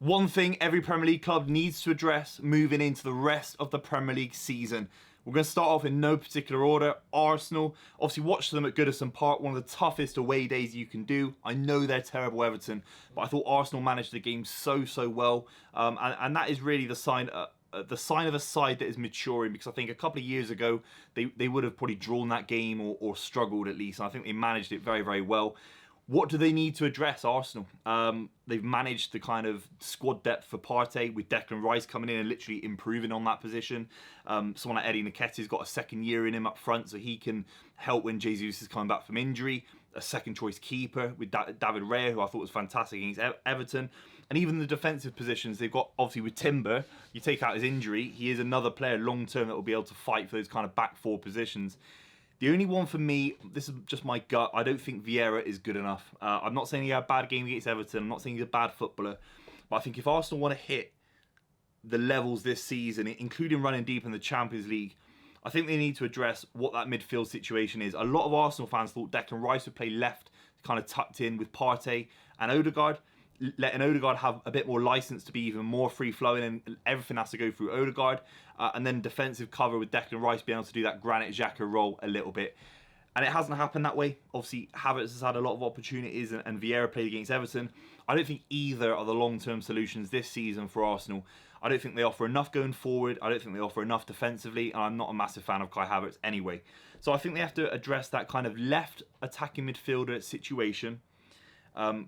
One thing every Premier League club needs to address moving into the rest of the Premier League season. We're going to start off in no particular order. Arsenal, obviously watched them at Goodison Park, one of the toughest away days you can do. I know they're terrible, Everton, but I thought Arsenal managed the game so well. And that is really the sign of a side that is maturing, because I think a couple of years ago they would have probably drawn that game or struggled at least. And I think they managed it very well. What do they need to address, Arsenal? They've managed the kind of squad depth for Partey, with Declan Rice coming in and literally improving on that position. Someone like Eddie Nketiah's got a second year in him up front, so he can help when Jesus is coming back from injury. A second choice keeper with David Raya, who I thought was fantastic against Everton. And even the defensive positions, they've got, obviously with Timber, you take out his injury, he is another player long term that will be able to fight for those kind of back four positions. The only one for me, this is just my gut, I don't think Vieira is good enough. I'm not saying he had a bad game against Everton, I'm not saying he's a bad footballer, but I think if Arsenal want to hit the levels this season, including running deep in the Champions League, I think they need to address what that midfield situation is. A lot of Arsenal fans thought Declan Rice would play left, kind of tucked in with Partey and Odegaard, letting Odegaard have a bit more license to be even more free-flowing, and everything has to go through Odegaard. And then defensive cover with Declan Rice being able to do that Granit Xhaka role a little bit. And it hasn't happened that way. Obviously, Havertz has had a lot of opportunities, and Vieira played against Everton. I don't think either are the long-term solutions this season for Arsenal. I don't think they offer enough going forward. I don't think they offer enough defensively. And I'm not a massive fan of Kai Havertz anyway. So I think they have to address that kind of left attacking midfielder situation.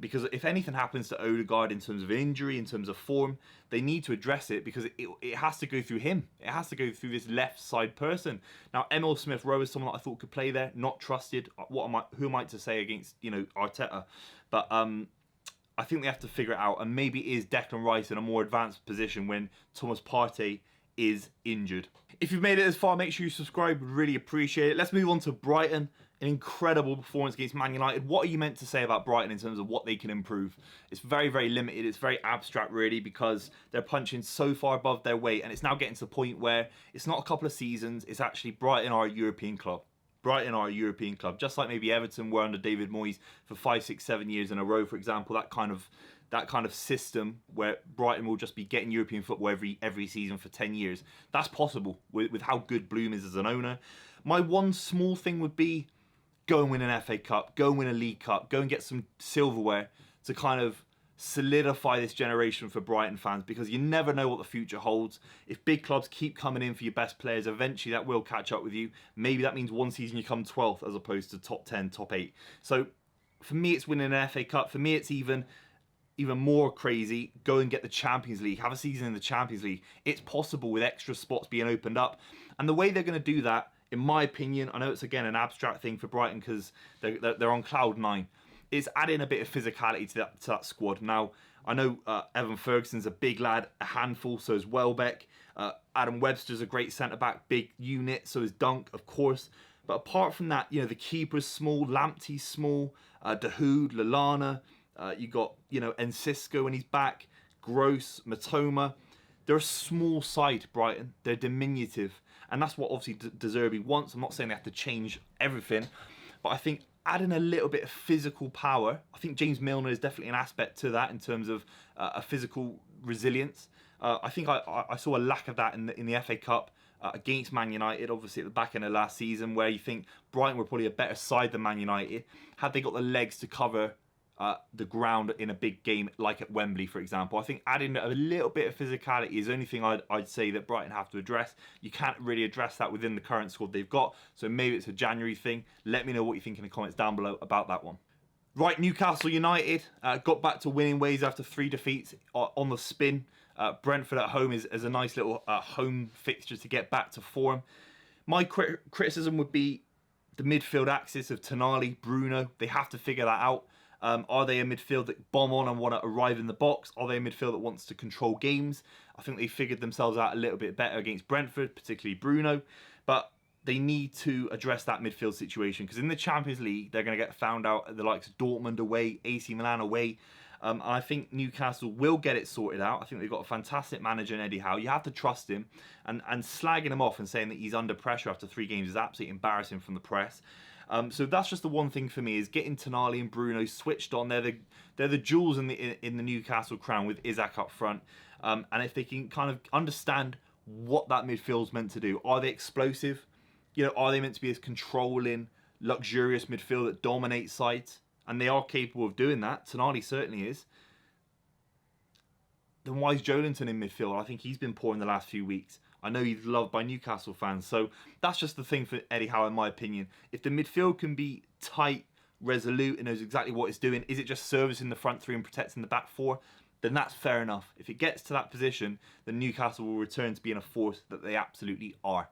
Because if anything happens to Odegaard in terms of injury, in terms of form, they need to address it, because it has to go through him. It has to go through this left side person. Now, Emil Smith-Rowe is someone that I thought could play there, not trusted. Who am I to say against, Arteta? But I think they have to figure it out, and maybe it is Declan Rice in a more advanced position when Thomas Partey is injured. If you've made it this far, make sure you subscribe. Would really appreciate it. Let's move on to Brighton. An incredible performance against Man United. What are you meant to say about Brighton in terms of what they can improve? It's very limited. It's very abstract, really, because they're punching so far above their weight, and it's now getting to the point where it's not a couple of seasons. It's actually Brighton are a European club. Brighton are a European club, just like maybe Everton were under David Moyes for 5, 6, 7 years in a row, for example. That kind of system where Brighton will just be getting European football every season for 10 years. That's possible with how good Bloom is as an owner. My one small thing would be, go and win an FA Cup, go and win a League Cup, go and get some silverware to kind of solidify this generation for Brighton fans, because you never know what the future holds. If big clubs keep coming in for your best players, eventually that will catch up with you. Maybe that means one season you come 12th as opposed to top 10, top 8. So for me, it's winning an FA Cup. For me, it's even more crazy, go and get the Champions League, have a season in the Champions League. It's possible with extra spots being opened up. And the way they're going to do that, in my opinion, I know it's again an abstract thing for Brighton because they're on cloud 9. It's adding a bit of physicality to that squad. Now, I know Evan Ferguson's a big lad, a handful, so is Welbeck. Adam Webster's a great centre-back, big unit, so is Dunk, of course. But apart from that, the keeper's small, Lamptey's small, Dahoud, Lallana, you got, Enciso when he's back, Gross, Matoma. They're a small side, Brighton. They're diminutive. And that's what obviously De Zerbi wants. I'm not saying they have to change everything, but I think adding a little bit of physical power, I think James Milner is definitely an aspect to that in terms of a physical resilience. I think I saw a lack of that in the FA Cup against Man United, obviously at the back end of last season, where you think Brighton were probably a better side than Man United. Had they got the legs to cover the ground in a big game like at Wembley, for example. I think adding a little bit of physicality is the only thing I'd say that Brighton have to address. You can't really address that within the current squad they've got, so maybe it's a January thing. Let me know what you think in the comments down below about that one. Right, Newcastle United got back to winning ways after 3 defeats on the spin. Brentford at home is a nice little home fixture to get back to form. My criticism would be the midfield axis of Tonali, Bruno. They have to figure that out. Are they a midfield that bomb on and want to arrive in the box? Are they a midfield that wants to control games? I think they figured themselves out a little bit better against Brentford, particularly Bruno. But they need to address that midfield situation, because in the Champions League, they're going to get found out at the likes of Dortmund away, AC Milan away. I think Newcastle will get it sorted out. I think they've got a fantastic manager in Eddie Howe. You have to trust him. And slagging him off and saying that he's under pressure after 3 games is absolutely embarrassing from the press. So that's just the one thing for me, is getting Tonali and Bruno switched on. They're the jewels in the Newcastle crown with Isak up front. And if they can kind of understand what that midfield's meant to do. Are they explosive? Are they meant to be this controlling, luxurious midfield that dominates sides? And they are capable of doing that. Tonali certainly is. Then why is Joelinton in midfield? I think he's been poor in the last few weeks. I know he's loved by Newcastle fans. So that's just the thing for Eddie Howe, in my opinion. If the midfield can be tight, resolute, and knows exactly what it's doing, is it just servicing the front three and protecting the back four? Then that's fair enough. If it gets to that position, then Newcastle will return to being a force that they absolutely are.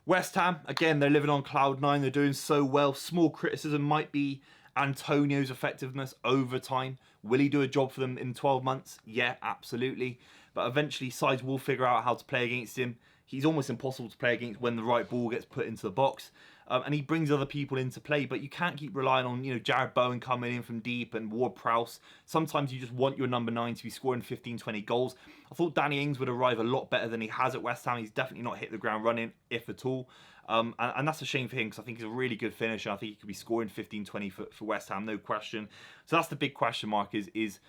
West Ham, again, they're living on cloud nine. They're doing so well. Small criticism might be Antonio's effectiveness over time. Will he do a job for them in 12 months? Yeah, absolutely. But eventually sides will figure out how to play against him. He's almost impossible to play against when the right ball gets put into the box. And he brings other people into play, but you can't keep relying on, Jared Bowen coming in from deep and Ward-Prowse. Sometimes you just want your number 9 to be scoring 15, 20 goals. I thought Danny Ings would arrive a lot better than he has at West Ham. He's definitely not hit the ground running, if at all. And that's a shame for him, because I think he's a really good finisher. I think he could be scoring 15, 20 for West Ham, no question. So that's the big question mark, is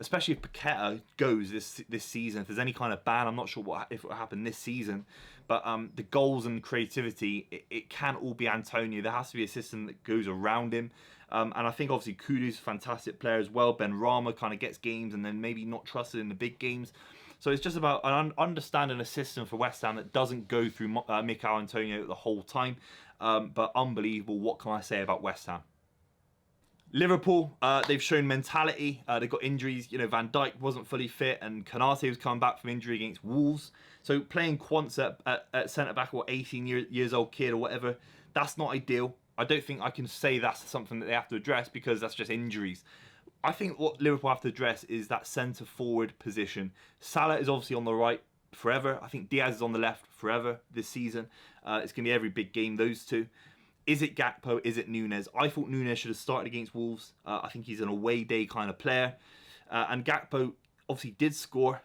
especially if Paqueta goes this season, if there's any kind of ban. I'm not sure if it will happen this season, but the goals and creativity, it can't all be Antonio. There has to be a system that goes around him. And I think obviously Kudu's a fantastic player as well. Ben Rama kind of gets games and then maybe not trusted in the big games. So it's just about understanding a system for West Ham that doesn't go through Mikel Antonio the whole time. But unbelievable. What can I say about West Ham? Liverpool, they've shown mentality. They've got injuries. Van Dijk wasn't fully fit, and Konate was coming back from injury against Wolves. So playing Quansah at centre-back, or 18 years old kid or whatever, that's not ideal. I don't think I can say that's something that they have to address, because that's just injuries. I think what Liverpool have to address is that centre-forward position. Salah is obviously on the right forever. I think Diaz is on the left forever this season. It's going to be every big game, those two. Is it Gakpo? Is it Nunes? I thought Nunes should have started against Wolves. I think he's an away day kind of player. And Gakpo obviously did score,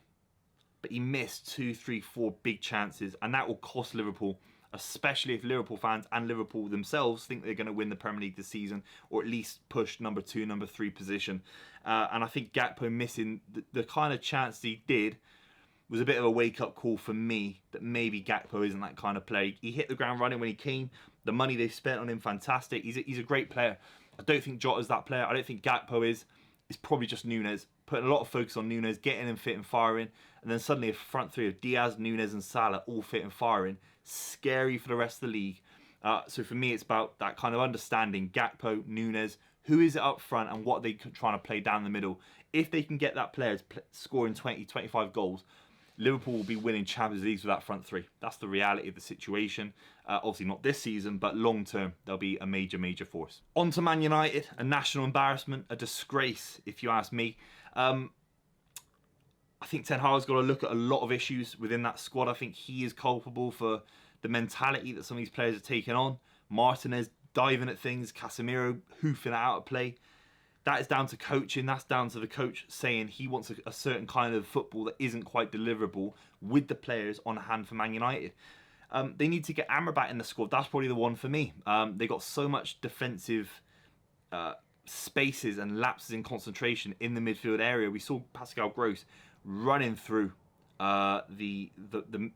but he missed 2, 3, 4 big chances. And that will cost Liverpool, especially if Liverpool fans and Liverpool themselves think they're going to win the Premier League this season, or at least push number 2, number 3 position. And I think Gakpo missing the kind of chance he did was a bit of a wake-up call for me, that maybe Gakpo isn't that kind of player. He hit the ground running when he came. The money they've spent on him, fantastic. He's a great player. I don't think Jota's that player. I don't think Gakpo is. It's probably just Nunes. Putting a lot of focus on Nunes, getting him fit and firing, and then suddenly a front three of Diaz, Nunes and Salah all fit and firing. Scary for the rest of the league. So for me, it's about that kind of understanding. Gakpo, Nunes, who is it up front, and what are they trying to play down the middle. If they can get that player to scoring 20, 25 goals, Liverpool will be winning Champions League with that front three. That's the reality of the situation. Obviously not this season, but long term, they'll be a major, major force. On to Man United, a national embarrassment, a disgrace, if you ask me. I think Ten Hag's got to look at a lot of issues within that squad. I think he is culpable for the mentality that some of these players are taking on. Martinez diving at things, Casemiro hoofing it out of play. That is down to coaching. That's down to the coach saying he wants a certain kind of football that isn't quite deliverable with the players on hand for Man United. They need to get Amrabat in the squad. That's probably the one for me. They got so much defensive spaces and lapses in concentration in the midfield area. We saw Pascal Gross running through the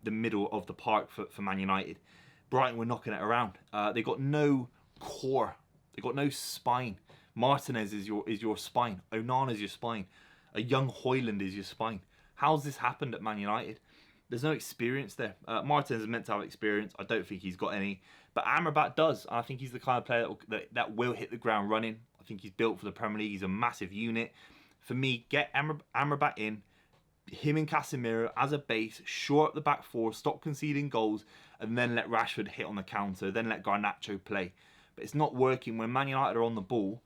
middle of the park for Man United. Brighton were knocking it around. They got no core. They got no spine. Martinez is your spine. Onana is your spine. A young Højlund is your spine. How's this happened at Man United? There's no experience there. Martinez is meant to have experience. I don't think he's got any. But Amrabat does. And I think he's the kind of player that will hit the ground running. I think he's built for the Premier League. He's a massive unit. For me, get Amrabat in. Him and Casemiro as a base. Shore up the back four. Stop conceding goals. And then let Rashford hit on the counter. Then let Garnacho play. But it's not working. When Man United are on the ball,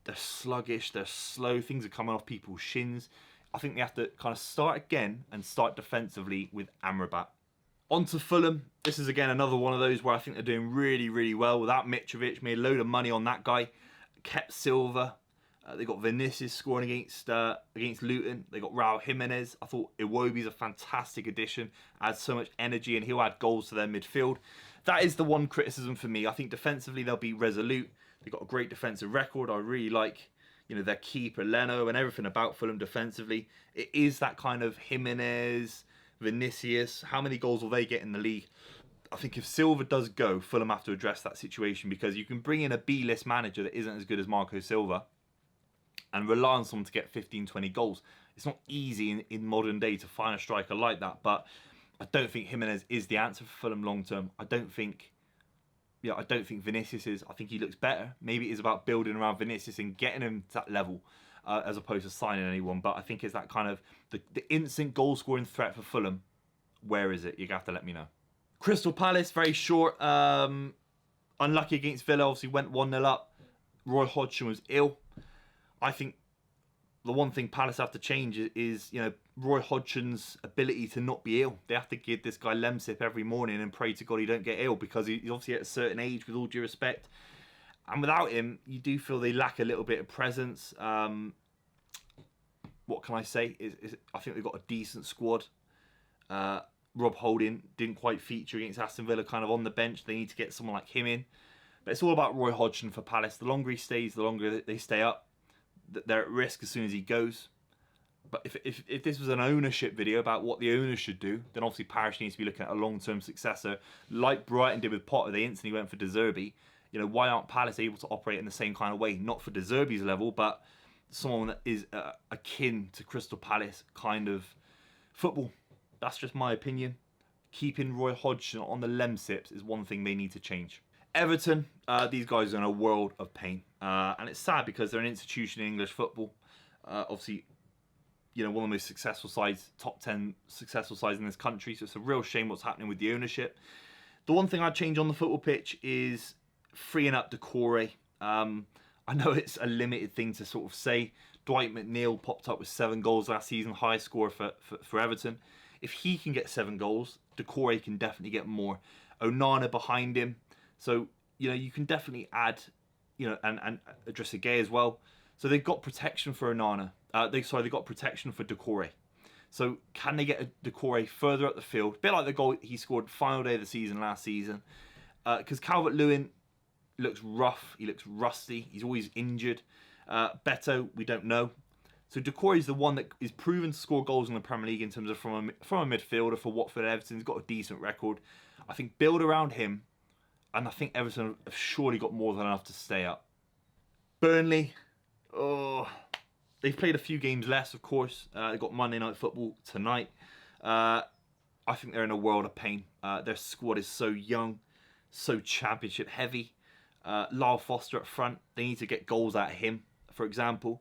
they're sluggish, they're slow, things are coming off people's shins. I think they have to kind of start again and start defensively with Amrabat. On to Fulham. This is again another one of those where I think they're doing really, really well without Mitrovic. Made a load of money on that guy. Kept Silva. They got Vinicius scoring against Luton. They got Raul Jimenez. I thought Iwobi's a fantastic addition. Adds so much energy and he'll add goals to their midfield. that is the one criticism for me. I think defensively they'll be resolute. They've got a great defensive record. I really like, their keeper Leno and everything about Fulham defensively. It is that kind of Jimenez, Vinicius. How many goals will they get in the league? I think if Silva does go, Fulham have to address that situation, because you can bring in a B-list manager that isn't as good as Marco Silva and rely on someone to get 15, 20 goals. It's not easy in modern day to find a striker like that, but I don't think Jimenez is the answer for Fulham long term. I don't think Vinicius is. I think he looks better. Maybe it is about building around Vinicius and getting him to that level, as opposed to signing anyone. But I think it's that kind of the instant goal scoring threat for Fulham. Where is it? You have to let me know. Crystal Palace, very short. Unlucky against Villa. Obviously went 1-0 up. Roy Hodgson was ill. I think the one thing Palace have to change is Roy Hodgson's ability to not be ill. They have to give this guy Lemsip every morning and pray to God he don't get ill, because he's obviously at a certain age, with all due respect. And without him, you do feel they lack a little bit of presence. What can I say? I think they've got a decent squad. Rob Holding didn't quite feature against Aston Villa, kind of on the bench. They need to get someone like him in. But it's all about Roy Hodgson for Palace. The longer he stays, the longer they stay up. They're at risk as soon as he goes. But if this was an ownership video about what the owners should do, then obviously Parish needs to be looking at a long-term successor, like Brighton did with Potter. They instantly went for De Zerbi. Why aren't Palace able to operate in the same kind of way? Not for De Zerbi's level, but someone that is akin to Crystal Palace kind of football. That's just my opinion. Keeping Roy Hodgson on the Lemsips is one thing they need to change. Everton, these guys are in a world of pain. And it's sad because they're an institution in English football. Obviously, one of the most successful sides, top 10 successful sides in this country. So it's a real shame what's happening with the ownership. The one thing I'd change on the football pitch is freeing up Decore. I know it's a limited thing to sort of say. Dwight McNeil popped up with 7 goals last season, high score for Everton. If he can get 7 goals, Decore can definitely get more. Onana behind him. So, you can definitely add, and address Gay as well. So they've got protection for Onana. They've got protection for Decore. So can they get a Decore further up the field? A bit like the goal he scored final day of the season last season. Because Calvert-Lewin looks rough. He looks rusty. He's always injured. Beto, we don't know. So Decore is the one that is proven to score goals in the Premier League in terms of from a midfielder for Watford and Everton. He's got a decent record. I think build around him. And I think Everton have surely got more than enough to stay up. Burnley, they've played a few games less, of course. They've got Monday Night Football tonight. I think they're in a world of pain. Their squad is so young, so championship heavy. Lyle Foster up front, they need to get goals out of him, for example.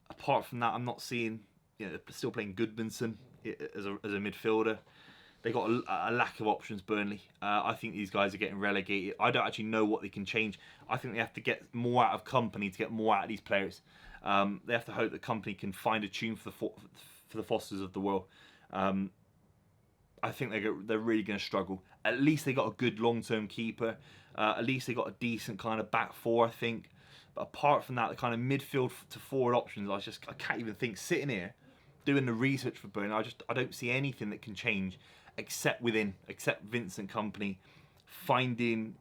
Apart from that, I'm not seeing, they're still playing Goodmanson as a midfielder. They got a lack of options, Burnley. I think these guys are getting relegated. I don't actually know what they can change. I think they have to get more out of Company to get more out of these players. They have to hope that Company can find a tune for the Fosters of the world. I think they're really going to struggle. At least they got a good long-term keeper. At least they got a decent kind of back four, I think. But apart from that, the kind of midfield to forward options, I can't even think. Sitting here, doing the research for Burnley, I don't see anything that can change. Except Vincent Kompany finding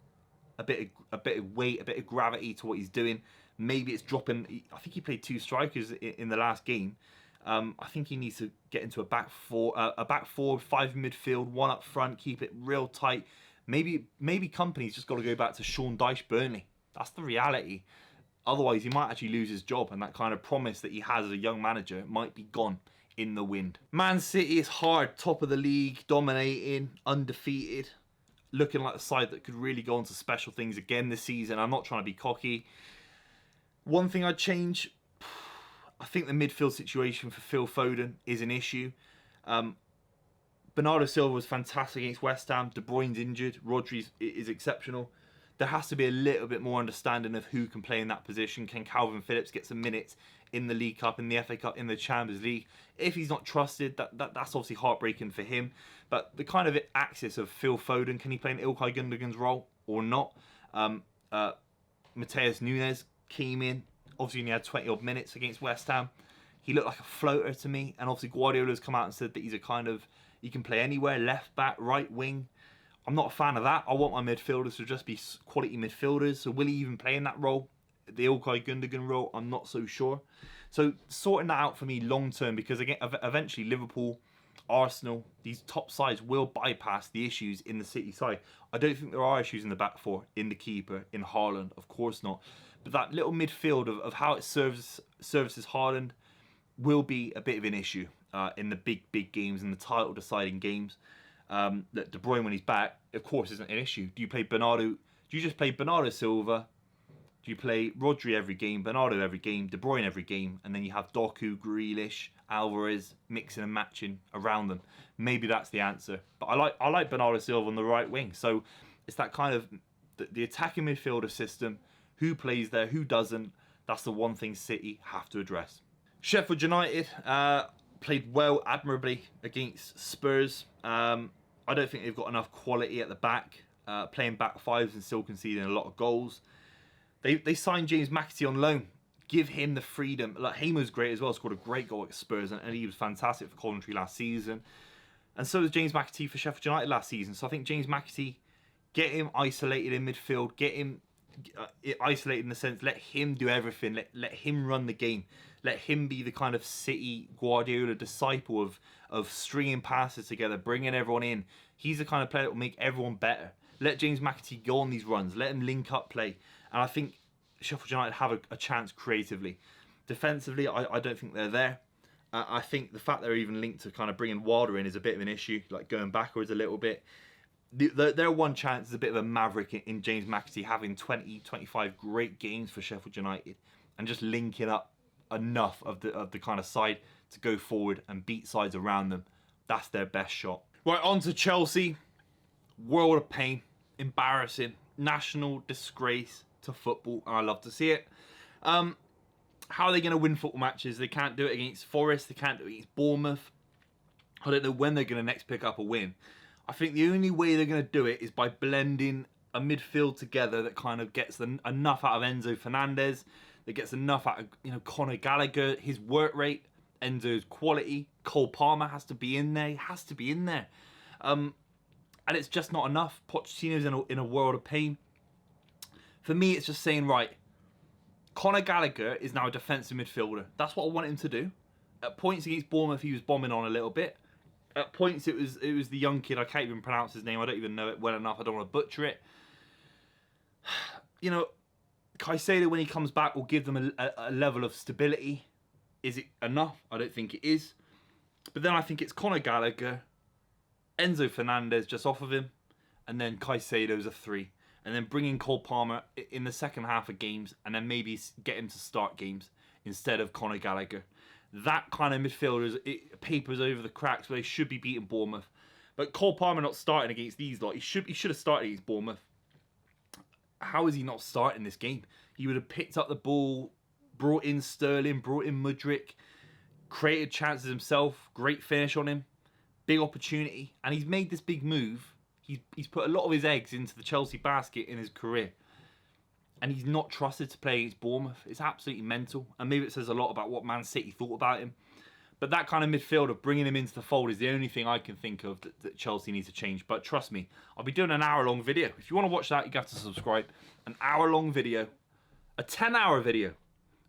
a bit of weight, a bit of gravity to what he's doing. Maybe it's dropping. I think he played 2 strikers in the last game. I think he needs to get into a back four, 5 midfield, 1 up front, keep it real tight. Maybe Kompany's just got to go back to Sean Dyche Burnley. That's the reality. Otherwise, he might actually lose his job, and that kind of promise that he has as a young manager might be gone in the wind. Man City is hard, top of the league, dominating, undefeated, looking like the side that could really go on to special things again this season. I'm not trying to be cocky. One thing I'd change, I think the midfield situation for Phil Foden is an issue. Bernardo Silva was fantastic against West Ham. De Bruyne's injured. Rodri is exceptional. There has to be a little bit more understanding of who can play in that position. Can Calvin Phillips get some minutes in the League Cup, in the FA Cup, in the Champions League? If he's not trusted, that's obviously heartbreaking for him. But the kind of axis of Phil Foden, can he play in Ilkay Gundogan's role or not? Mateus Nunes came in, obviously only had 20 odd minutes against West Ham. He looked like a floater to me, and obviously Guardiola's come out and said that he's a kind of, he can play anywhere, left back, right wing. I'm not a fan of that. I want my midfielders to just be quality midfielders. So will he even play in that role? The Ilkay Gundogan role? I'm not so sure. So sorting that out for me long term, because again, eventually Liverpool, Arsenal, these top sides will bypass the issues in the City side. I don't think there are issues in the back four, in the keeper, in Haaland, of course not. But that little midfield of how it services Haaland will be a bit of an issue in the big games, in the title deciding games. That De Bruyne, when he's back, of course, isn't an issue. Do you play Bernardo? Do you just play Bernardo Silva? Do you play Rodri every game, Bernardo every game, De Bruyne every game, and then you have Doku, Grealish, Alvarez mixing and matching around them? Maybe that's the answer. But I like Bernardo Silva on the right wing. So it's that kind of the attacking midfielder system. Who plays there? Who doesn't? That's the one thing City have to address. Sheffield United played well, admirably against Spurs. I don't think they've got enough quality at the back. Playing back fives and still conceding a lot of goals. They signed James McAtee on loan. Give him the freedom. Like, Hamer's great as well. Scored a great goal at Spurs, and he was fantastic for Coventry last season. And so was James McAtee for Sheffield United last season. So I think James McAtee, get him isolated in midfield. Get him isolated in the sense, let him do everything. Let him run the game. Let him be the kind of City Guardiola disciple of stringing passes together, bringing everyone in. He's the kind of player that will make everyone better. Let James McAtee go on these runs. Let him link up play. And I think Sheffield United have a chance creatively. Defensively, I don't think they're there. I think the fact they're even linked to kind of bringing Wilder in is a bit of an issue, like going backwards a little bit. Their one chance is a bit of a maverick in James McAtee having 20, 25 great games for Sheffield United and just linking up enough of the kind of side to go forward and beat sides around them. That's their best shot. Right, on to Chelsea. World of pain. Embarrassing. National disgrace to football, and I love to see it. How are they going to win football matches? They can't do it against Forest. They can't do it against Bournemouth. I don't know when they're going to next pick up a win. I think the only way they're going to do it is by blending a midfield together that kind of gets enough out of Enzo Fernandez, that gets enough out of Conor Gallagher, his work rate, Enzo's quality. Cole Palmer has to be in there. He has to be in there. And it's just not enough. Pochettino's in a world of pain. For me, it's just saying, right, Conor Gallagher is now a defensive midfielder. That's what I want him to do. At points against Bournemouth, he was bombing on a little bit. At points, it was the young kid. I can't even pronounce his name. I don't even know it well enough. I don't want to butcher it. Caicedo, when he comes back, will give them a level of stability. Is it enough? I don't think it is. But then I think it's Conor Gallagher, Enzo Fernandez just off of him, and then Caicedo's a 3. And then bring in Cole Palmer in the second half of games, and then maybe get him to start games instead of Conor Gallagher. That kind of midfielder, it papers over the cracks where they should be beating Bournemouth. But Cole Palmer not starting against these lot. He should have started against Bournemouth. How is he not starting this game? He would have picked up the ball, brought in Sterling, brought in Mudryk, created chances himself, great finish on him, big opportunity, and he's made this big move. He's put a lot of his eggs into the Chelsea basket in his career. And he's not trusted to play against Bournemouth. It's absolutely mental. And maybe it says a lot about what Man City thought about him. But that kind of midfielder, bringing him into the fold, is the only thing I can think of that Chelsea needs to change. But trust me, I'll be doing an hour-long video. If you want to watch that, you have to subscribe. An hour-long video, a 10-hour video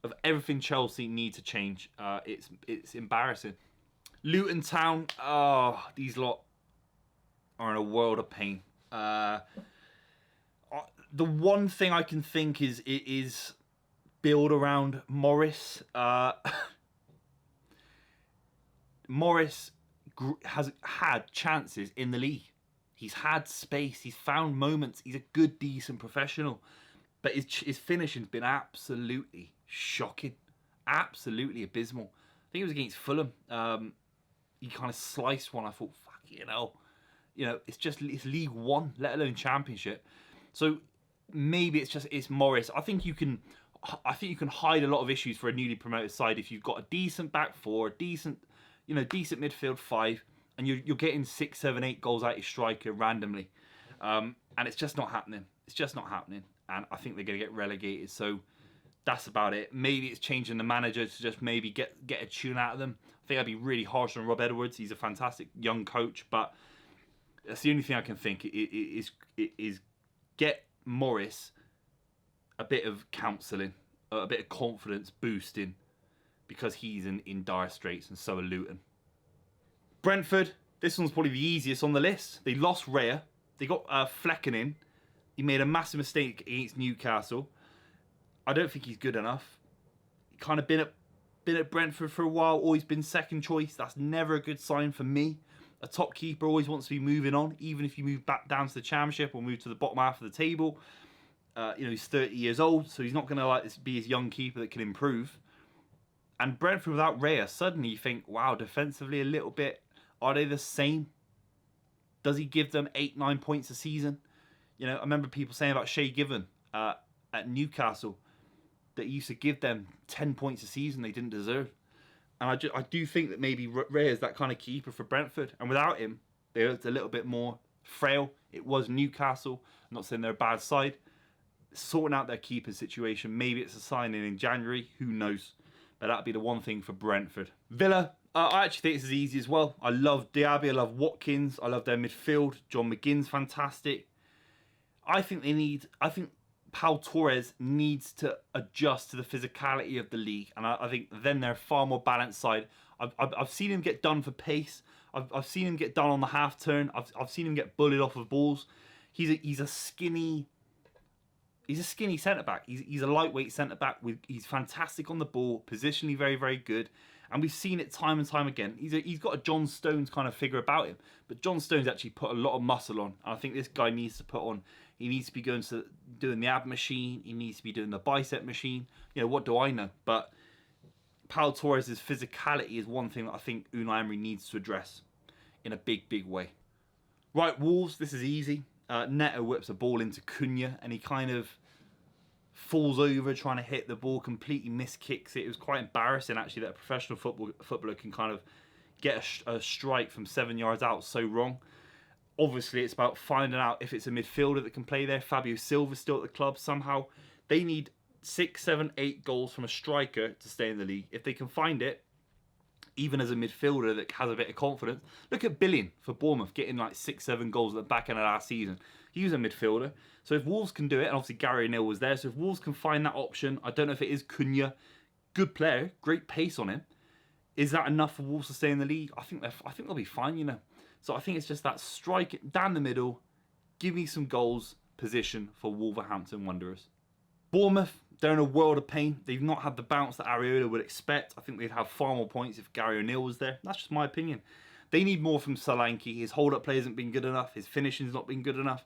of everything Chelsea need to change. It's embarrassing. Luton Town, these lot are in a world of pain. The one thing I can think is build around Morris. Morris has had chances in the league. He's had space. He's found moments. He's a good, decent professional. But his finishing's been absolutely shocking. Absolutely abysmal. I think it was against Fulham. He kind of sliced one. I thought, it's League One, let alone Championship. So maybe it's Morris. I think you can hide a lot of issues for a newly promoted side if you've got a decent back four, decent midfield 5, and you're getting 6, 7, 8 goals out your striker randomly, and it's just not happening. It's just not happening, and I think they're going to get relegated. So that's about it. Maybe it's changing the manager to just maybe get a tune out of them. I think I'd be really harsh on Rob Edwards. He's a fantastic young coach, but That's the only thing I can think is get Morris a bit of counselling, a bit of confidence boosting, because he's in dire straits, and so are Luton. Brentford, this one's probably the easiest on the list. They lost Raya. They got Flecken in. He made a massive mistake against Newcastle. I don't think he's good enough. He kind of been at Brentford for a while, always been second choice. That's never a good sign for me. A top keeper always wants to be moving on, even if you move back down to the Championship or move to the bottom half of the table. He's 30 years old, so he's not going to be his young keeper that can improve. And Brentford without Raya, suddenly you think, wow, defensively a little bit, are they the same? Does he give them 8-9 points a season? I remember people saying about Shay Given at Newcastle that he used to give them 10 points a season they didn't deserve. And I do think that maybe Raya is that kind of keeper for Brentford. And without him, they looked a little bit more frail. It was Newcastle. I'm not saying they're a bad side. Sorting out their keeper situation. Maybe it's a signing in January. Who knows? But that'd be the one thing for Brentford. Villa, I actually think this is easy as well. I love Diaby. I love Watkins. I love their midfield. John McGinn's fantastic. I think Pau Torres needs to adjust to the physicality of the league, and I think then they're a far more balanced side. I've seen him get done for pace. I've seen him get done on the half turn. I've seen him get bullied off of balls. He's a skinny centre back. He's a lightweight centre back. He's fantastic on the ball, positionally very, very good, and we've seen it time and time again. He's got a John Stones kind of figure about him, but John Stones actually put a lot of muscle on, and I think this guy needs to put on. He needs to be doing the ab machine. He needs to be doing the bicep machine. What do I know? But Pau Torres' physicality is one thing that I think Unai Emery needs to address in a big, big way. Right, Wolves, this is easy. Neto whips a ball into Cunha, and he kind of falls over trying to hit the ball, completely miskicks it. It was quite embarrassing, actually, that a professional footballer can kind of get a strike from 7 yards out so wrong. Obviously, it's about finding out if it's a midfielder that can play there. Fabio Silva's still at the club somehow. They need 6, 7, 8 goals from a striker to stay in the league. If they can find it, even as a midfielder that has a bit of confidence. Look at Billing for Bournemouth, getting like 6, 7 goals at the back end of last season. He was a midfielder. So if Wolves can do it, and obviously Gary O'Neill was there, so if Wolves can find that option, I don't know if it is Cunha, good player, great pace on him. Is that enough for Wolves to stay in the league? I think they'll be fine, So I think it's just that strike it down the middle, give me some goals position for Wolverhampton Wanderers. Bournemouth, they're in a world of pain. They've not had the bounce that Areola would expect. I think they'd have far more points if Gary O'Neill was there. That's just my opinion. They need more from Solanke. His hold-up play hasn't been good enough. His finishing's not been good enough.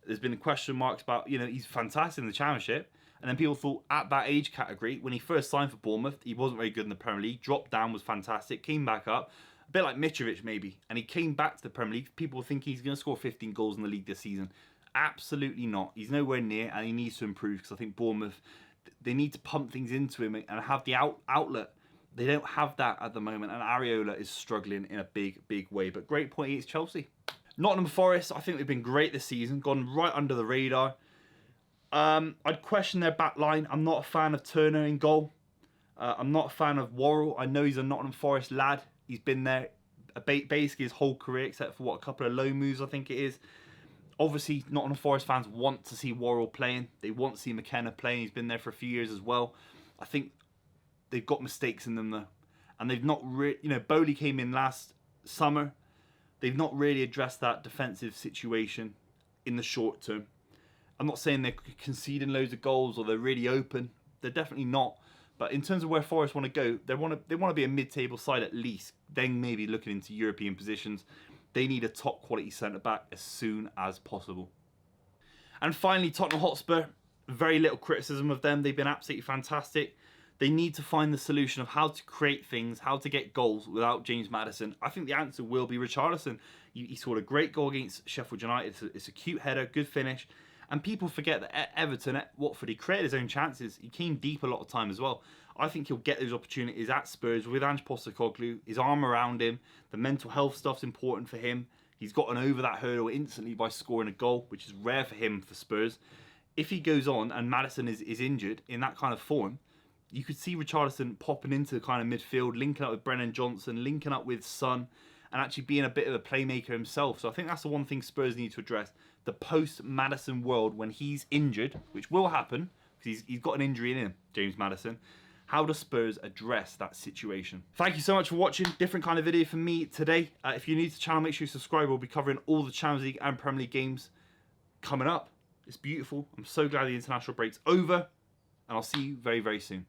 There's been question marks about, he's fantastic in the Championship. And then people thought at that age category, when he first signed for Bournemouth, he wasn't very good in the Premier League. Dropped down, was fantastic, came back up. A bit like Mitrovic maybe. And he came back to the Premier League. People think he's going to score 15 goals in the league this season. Absolutely not. He's nowhere near, and he needs to improve, because I think Bournemouth, they need to pump things into him and have the outlet. They don't have that at the moment, and Areola is struggling in a big, big way. But great point against Chelsea. Nottingham Forest, I think they've been great this season, gone right under the radar. I'd question their back line. I'm not a fan of Turner in goal. I'm not a fan of Worrell. I know he's a Nottingham Forest lad. He's been there basically his whole career, except for a couple of low moves, I think it is. Obviously, Nottingham Forest fans want to see Worrell playing. They want to see McKenna playing. He's been there for a few years as well. I think they've got mistakes in them, though. And they've not really... Bowley came in last summer. They've not really addressed that defensive situation in the short term. I'm not saying they're conceding loads of goals or they're really open. They're definitely not. But in terms of where Forest want to go, they want to be a mid-table side at least. Then maybe looking into European positions. They need a top quality centre-back as soon as possible. And finally, Tottenham Hotspur. Very little criticism of them. They've been absolutely fantastic. They need to find the solution of how to create things, how to get goals without James Maddison. I think the answer will be Richarlison. He scored a great goal against Sheffield United. It's a cute header, good finish. And people forget that at Everton, at Watford, he created his own chances. He came deep a lot of time as well. I think he'll get those opportunities at Spurs with Ange Postecoglou, his arm around him. The mental health stuff's important for him. He's gotten over that hurdle instantly by scoring a goal, which is rare for him for Spurs. If he goes on and Maddison is injured in that kind of form, you could see Richarlison popping into the kind of midfield, linking up with Brennan Johnson, linking up with Son, and actually being a bit of a playmaker himself. So I think that's the one thing Spurs need to address. The post-Madison world, when he's injured, which will happen, because he's got an injury in him, James Maddison. How do Spurs address that situation? Thank you so much for watching. Different kind of video for me today. If you're new to the channel, make sure you subscribe. We'll be covering all the Champions League and Premier League games coming up. It's beautiful. I'm so glad the international break's over. And I'll see you very, very soon.